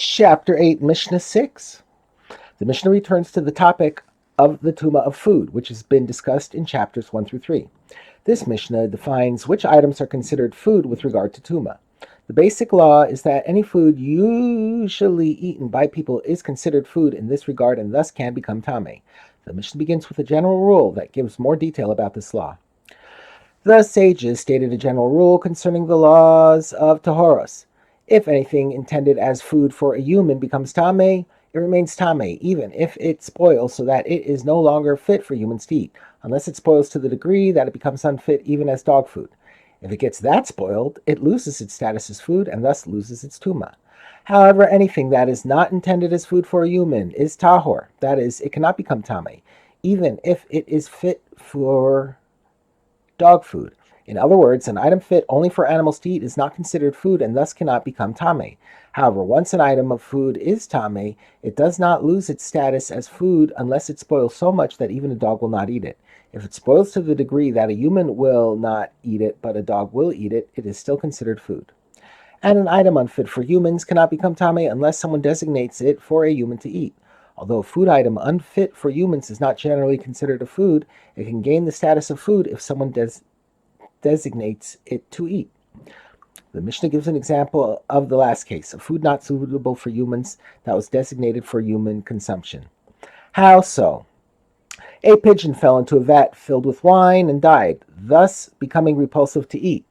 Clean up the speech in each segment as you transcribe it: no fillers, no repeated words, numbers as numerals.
Chapter 8, Mishnah 6. The Mishnah returns to the topic of the tumah of food, which has been discussed in chapters 1 through 3. This Mishnah defines which items are considered food with regard to tumah. The basic law is that any food usually eaten by people is considered food in this regard and thus can become tameh. The Mishnah begins with a general rule that gives more detail about this law. The sages stated a general rule concerning the laws of Tohoros. If anything intended as food for a human becomes tameh, it remains tameh, even if it spoils so that it is no longer fit for humans to eat, unless it spoils to the degree that it becomes unfit even as dog food. If it gets that spoiled, it loses its status as food and thus loses its tumah. However, anything that is not intended as food for a human is tahor, that is, it cannot become tameh, even if it is fit for dog food. In other words, an item fit only for animals to eat is not considered food and thus cannot become tameh. However, once an item of food is tameh, it does not lose its status as food unless it spoils so much that even a dog will not eat it. If it spoils to the degree that a human will not eat it, but a dog will eat it, it is still considered food. And an item unfit for humans cannot become tameh unless someone designates it for a human to eat. Although a food item unfit for humans is not generally considered a food, it can gain the status of food if someone designates it to eat. The Mishnah gives an example of the last case, a food not suitable for humans that was designated for human consumption. How so? A pigeon fell into a vat filled with wine and died, thus becoming repulsive to eat.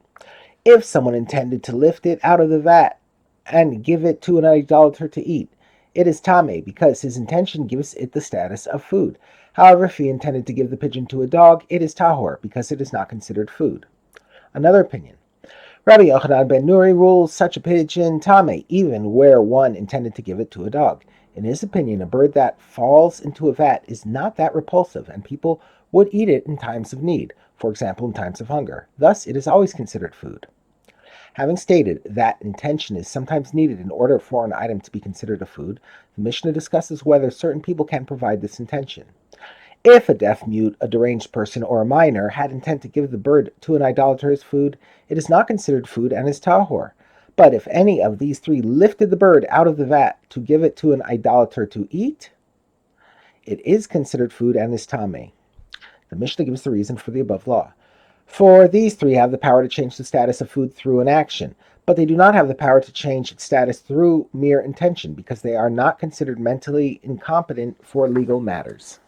If someone intended to lift it out of the vat and give it to an idolater to eat, it is tameh because his intention gives it the status of food. However, if he intended to give the pigeon to a dog, it is tahor because it is not considered food. Another opinion. Rabbi Yochanan ben Nuri rules such a pigeon tameh, even where one intended to give it to a dog. In his opinion, a bird that falls into a vat is not that repulsive, and people would eat it in times of need, for example, in times of hunger. Thus, it is always considered food. Having stated that intention is sometimes needed in order for an item to be considered a food, the Mishnah discusses whether certain people can provide this intention. If a deaf, mute, a deranged person, or a minor had intent to give the bird to an idolater as food, it is not considered food and is tahor. But if any of these three lifted the bird out of the vat to give it to an idolater to eat, it is considered food and is tameh. The Mishnah gives the reason for the above law. For these three have the power to change the status of food through an action, but they do not have the power to change its status through mere intention because they are not considered mentally incompetent for legal matters.